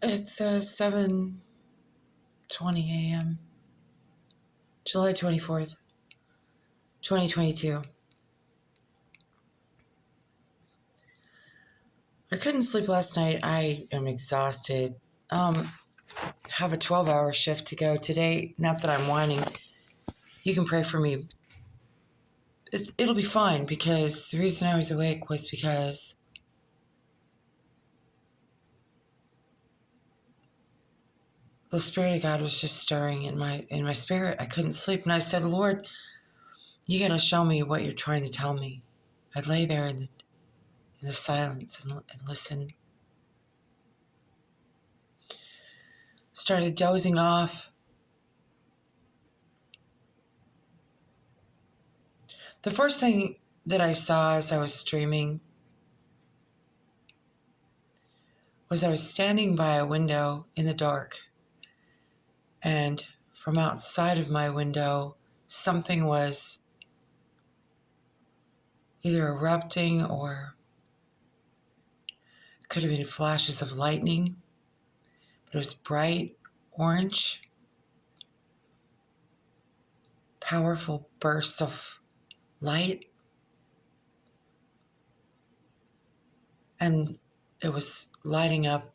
It's 7:20 a.m. July 24th, 2022. I couldn't sleep last night. I am exhausted. Have a 12-hour shift to go today. Not that I'm whining. You can pray for me. It'll be fine, because the reason I was awake was because the Spirit of God was just stirring in my spirit. I couldn't sleep, and I said, Lord, you gotta show me what you're trying to tell me. I'd lay there in the silence and listen. Started dozing off. The first thing that I saw as I was streaming was I was standing by a window in the dark, and from outside of my window, something was either erupting, or it could have been flashes of lightning, but it was bright orange, powerful bursts of light, and it was lighting up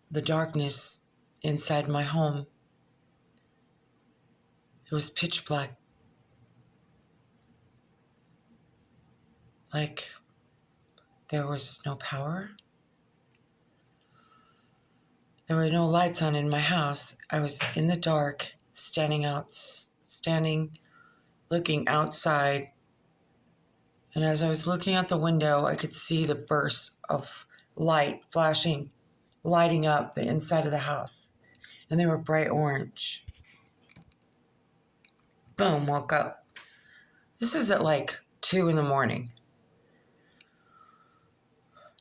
the darkness inside my home. It was pitch black, like there was no power. There were no lights on in my house. I was in the dark, looking outside. And as I was looking out the window, I could see the bursts of light flashing, lighting up the inside of the house. And they were bright orange. Boom, woke up. This is at like 2 a.m.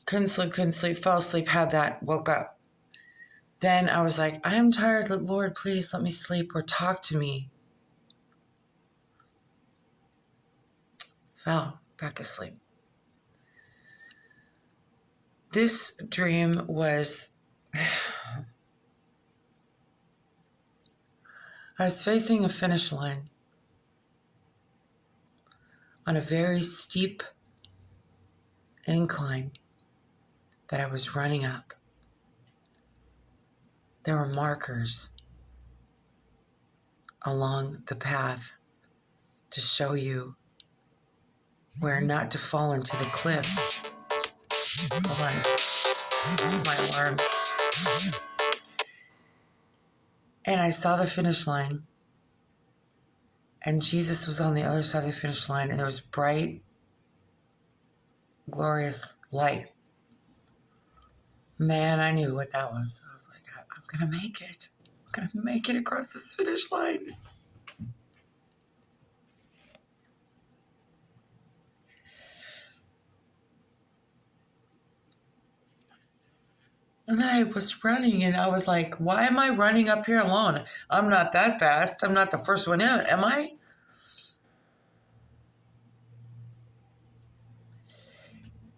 Couldn't sleep, fell asleep, had that, woke up. Then I was like, I am tired. Lord, please let me sleep or talk to me. Fell back asleep. This dream was, I was facing a finish line on a very steep incline that I was running up. There were markers along the path to show you where not to fall into the cliff. Hold on. That's my alarm. And I saw the finish line, and Jesus was on the other side of the finish line, and there was bright, glorious light. Man, I knew what that was. I was like, I'm going to make it. I'm going to make it across this finish line. And then I was running, and I was like, why am I running up here alone? I'm not that fast. I'm not the first one in, am I?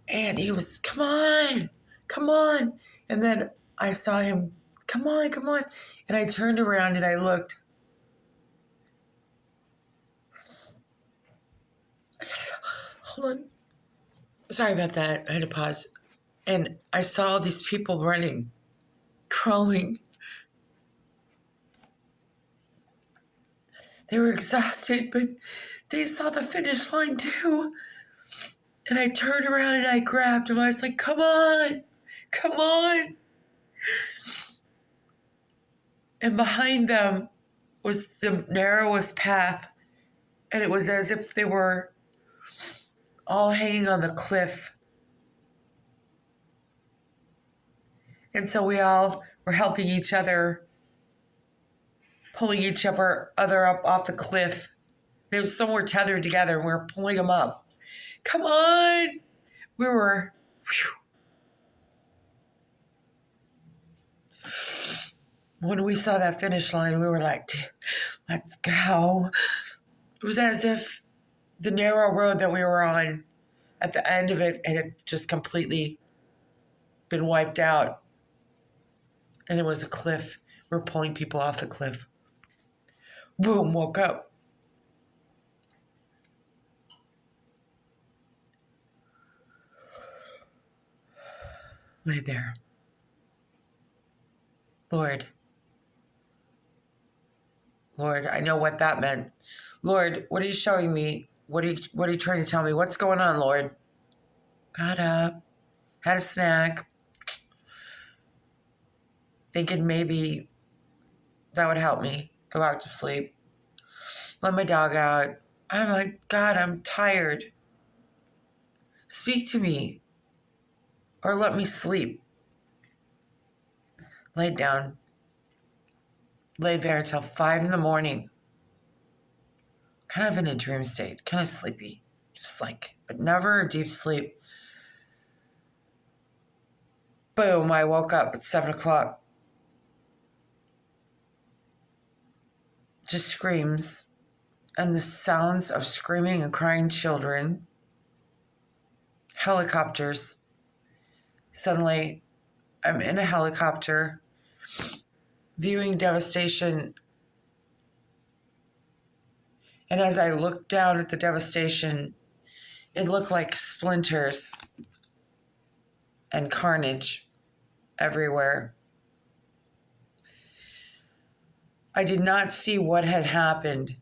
And he was, come on. And then I saw him, come on. And I turned around and I looked. Hold on. Sorry about that. I had to pause. And I saw these people running, crawling. They were exhausted, but they saw the finish line too. And I turned around and I grabbed him. I was like, come on. And behind them was the narrowest path. And it was as if they were all hanging on the cliff. And so we all were helping each other, pulling each other up off the cliff. They were somewhere tethered together, and we were pulling them up. Come on! We were... When we saw that finish line, we were like, let's go. It was as if the narrow road that we were on, at the end of it, had just completely been wiped out. And it was a cliff. We're pulling people off the cliff. Boom, woke up. Lay there. Lord, I know what that meant. Lord, what are you showing me? What are you trying to tell me? What's going on, Lord? Got up, had a snack, thinking maybe that would help me go back to sleep. Let my dog out. I'm like, God, I'm tired. Speak to me or let me sleep. Laid down. Laid there until 5 a.m. Kind of in a dream state, kind of sleepy. Just like, but never a deep sleep. Boom, I woke up at 7 o'clock. Just screams and the sounds of screaming and crying children. Helicopters. Suddenly, I'm in a helicopter viewing devastation. And as I looked down at the devastation, it looked like splinters and carnage everywhere. I did not see what had happened.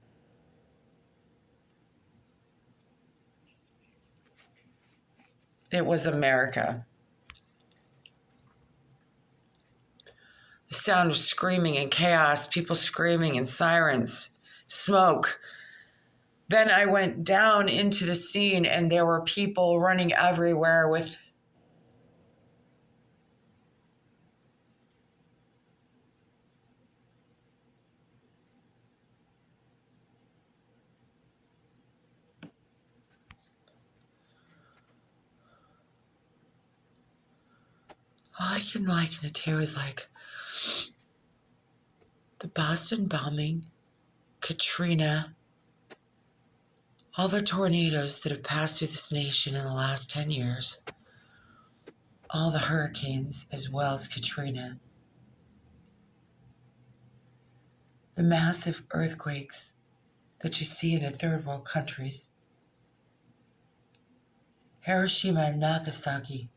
It was America. The sound of screaming and chaos, people screaming and sirens, smoke. Then I went down into the scene and there were people running everywhere with all I can liken it to is like the Boston bombing, Katrina, all the tornadoes that have passed through this nation in the last 10 years, all the hurricanes as well as Katrina, the massive earthquakes that you see in the third world countries, Hiroshima and Nagasaki,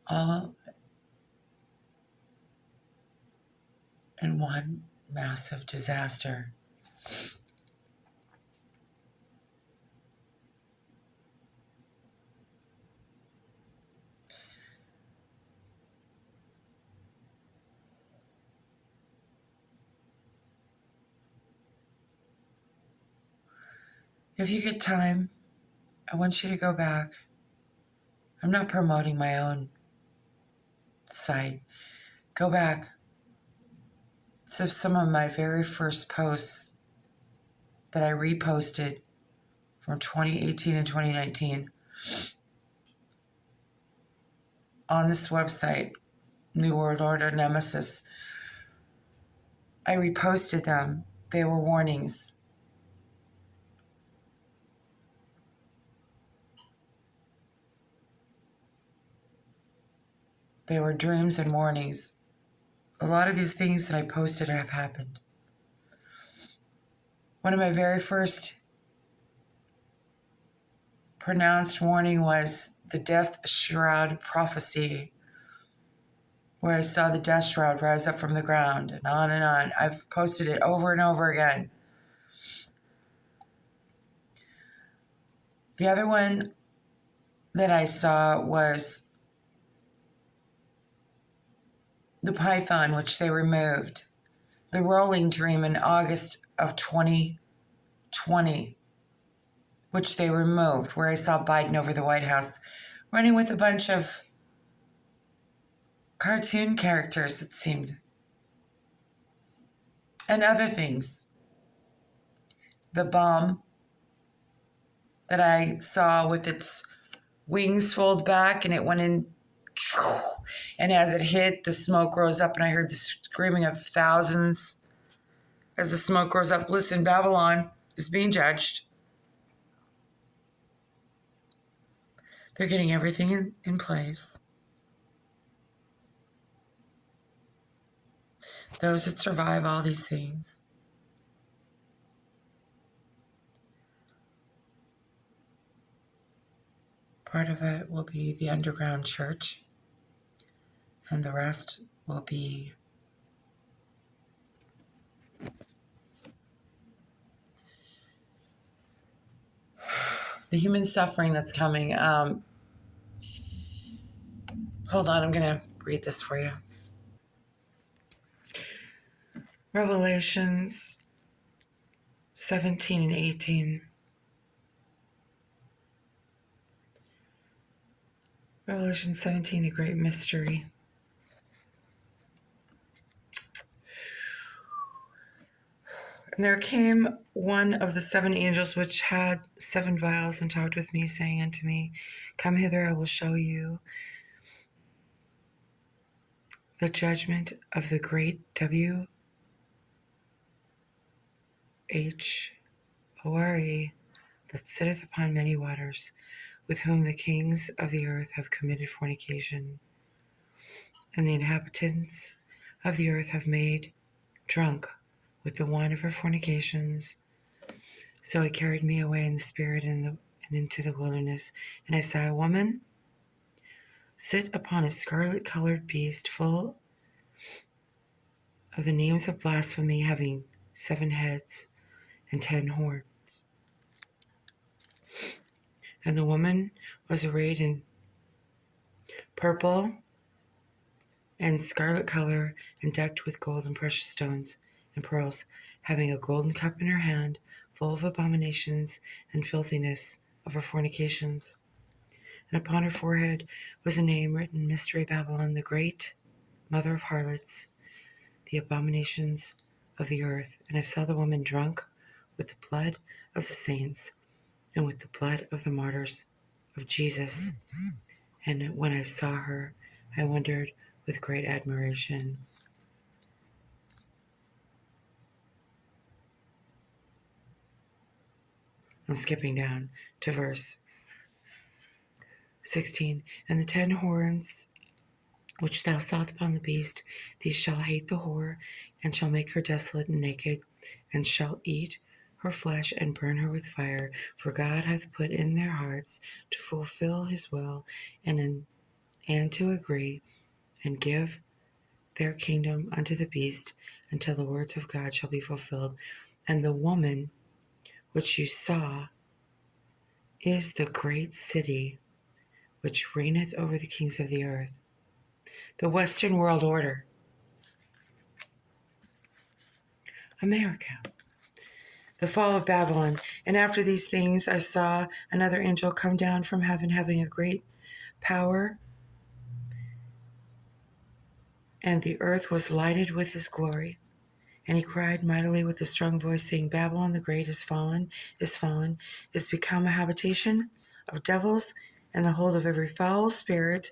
all in one massive disaster. If you get time, I want you to go back. I'm not promoting my own site. Go back to some of my very first posts that I reposted from 2018 and 2019 on this website, New World Order Nemesis. I reposted them. They were warnings. They were dreams and warnings. A lot of these things that I posted have happened. One of my very first pronounced warning was the death shroud prophecy, where I saw the death shroud rise up from the ground and on and on. I've posted it over and over again. The other one that I saw was the python, which they removed. The rolling dream in August of 2020, which they removed, where I saw Biden over the White House running with a bunch of cartoon characters, it seemed, and other things. The bomb that I saw with its wings fold back and it went in, and as it hit, the smoke rose up and I heard the screaming of thousands as the smoke rose up. Listen, Babylon is being judged. They're getting everything in place. Those that survive all these things, part of it will be the underground church, and the rest will be the human suffering that's coming. Hold on, I'm going to read this for you. Revelations 17 and 18. Revelation 17, the great mystery. And there came one of the seven angels which had seven vials, and talked with me, saying unto me, Come hither, I will show you the judgment of the great WHORE, that sitteth upon many waters, with whom the kings of the earth have committed fornication, and the inhabitants of the earth have made drunk with the wine of her fornications. So he carried me away in the spirit and into the wilderness, and I saw a woman sit upon a scarlet-colored beast, full of the names of blasphemy, having 7 heads and 10 horns. And the woman was arrayed in purple and scarlet color, and decked with gold and precious stones and pearls, having a golden cup in her hand, full of abominations and filthiness of her fornications. And upon her forehead was a name written, Mystery Babylon, the Great, Mother of Harlots, the abominations of the earth. And I saw the woman drunk with the blood of the saints and with the blood of the martyrs of Jesus. And when I saw her, I wondered with great admiration. I'm skipping down to verse 16. And the 10 horns which thou sawest upon the beast, these shall hate the whore, and shall make her desolate and naked, and shall eat her flesh and burn her with fire. For God hath put in their hearts to fulfill his will, and to agree, and give their kingdom unto the beast, until the words of God shall be fulfilled. And the woman which you saw is the great city which reigneth over the kings of the earth. The Western World Order. America. The fall of Babylon. And after these things I saw another angel come down from heaven, having a great power, and the earth was lighted with his glory. And he cried mightily with a strong voice, saying, Babylon the great is fallen, is become a habitation of devils, and the hold of every foul spirit,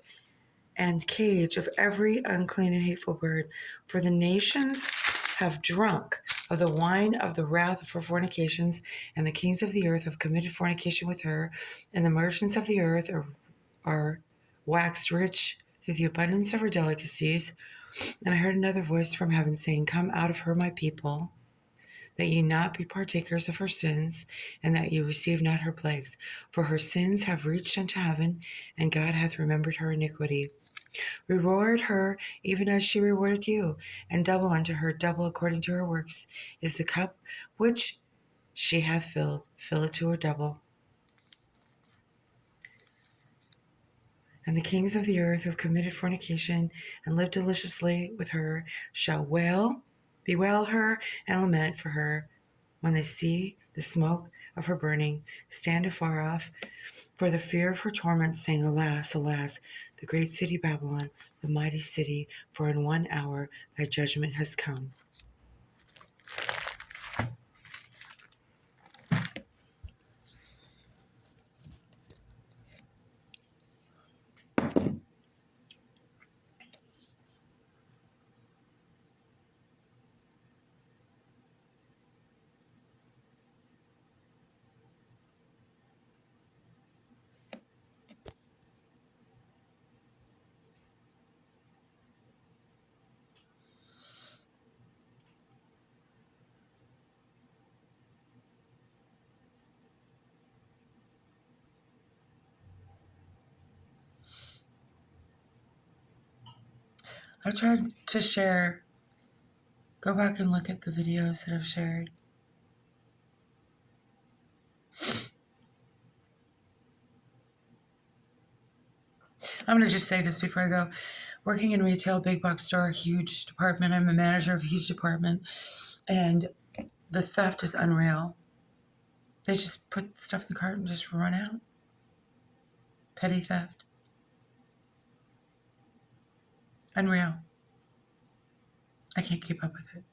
and cage of every unclean and hateful bird. For the nations have drunk of the wine of the wrath of her fornications, and the kings of the earth have committed fornication with her, and the merchants of the earth are waxed rich through the abundance of her delicacies. And I heard another voice from heaven saying, Come out of her, my people, that ye not be partakers of her sins, and that ye receive not her plagues. For her sins have reached unto heaven, and God hath remembered her iniquity. Reward her even as she rewarded you, and double unto her, double according to her works. Is the cup which she hath filled, fill it to her double. And the kings of the earth who have committed fornication and lived deliciously with her shall bewail her, and lament for her when they see the smoke of her burning, stand afar off for the fear of her torment, saying, Alas, alas, the great city Babylon, the mighty city, for in 1 hour thy judgment has come. I tried to share. Go back and look at the videos that I've shared. I'm going to just say this before I go. Working in retail, big box store, huge department. I'm a manager of a huge department. And the theft is unreal. They just put stuff in the cart and just run out. Petty theft. Unreal. I can't keep up with it.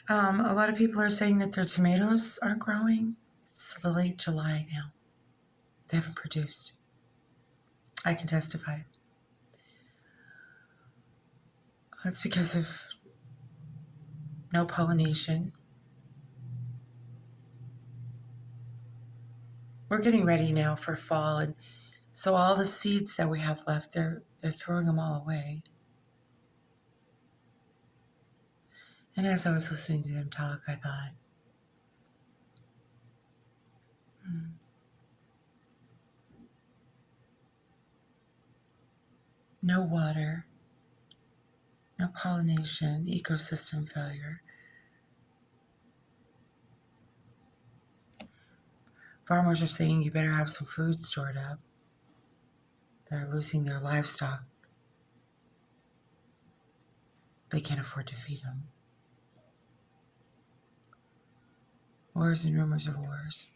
A lot of people are saying that their tomatoes aren't growing. It's late July now. They haven't produced. I can testify. It's because of no pollination. We're getting ready now for fall, and so all the seeds that we have left, they're throwing them all away. And as I was listening to them talk, I thought, no water, no pollination, ecosystem failure. Farmers are saying you better have some food stored up. They're losing their livestock. They can't afford to feed them. Wars and rumors of wars.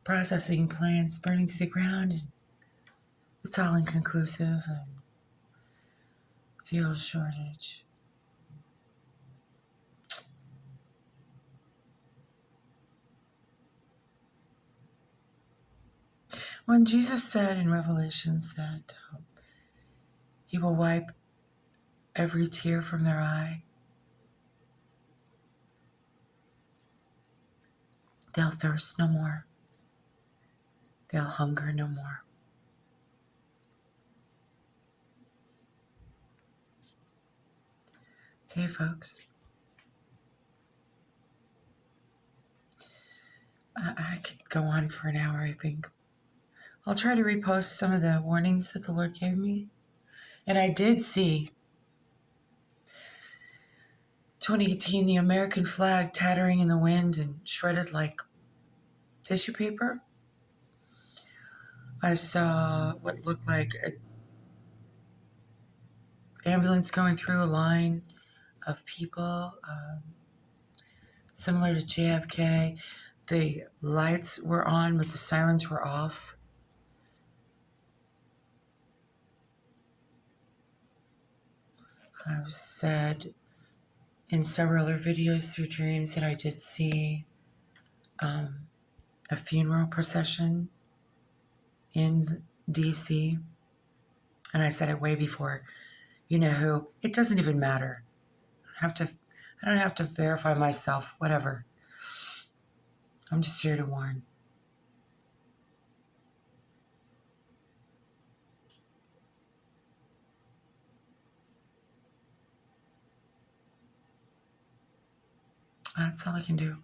Processing plants burning to the ground. And it's all inconclusive, and fuel shortage. When Jesus said in Revelations that he will wipe every tear from their eye, they'll thirst no more. They'll hunger no more. Okay, folks. I could go on for an hour, I think. I'll try to repost some of the warnings that the Lord gave me. And I did see 2018, the American flag tattering in the wind and shredded like tissue paper. I saw what looked like an ambulance going through a line of people, similar to JFK. The lights were on, but the sirens were off. I've said in several other videos through dreams that I did see a funeral procession in DC. And I said it way before. You know who? It doesn't even matter. I don't have to verify myself, whatever. I'm just here to warn. That's all I can do.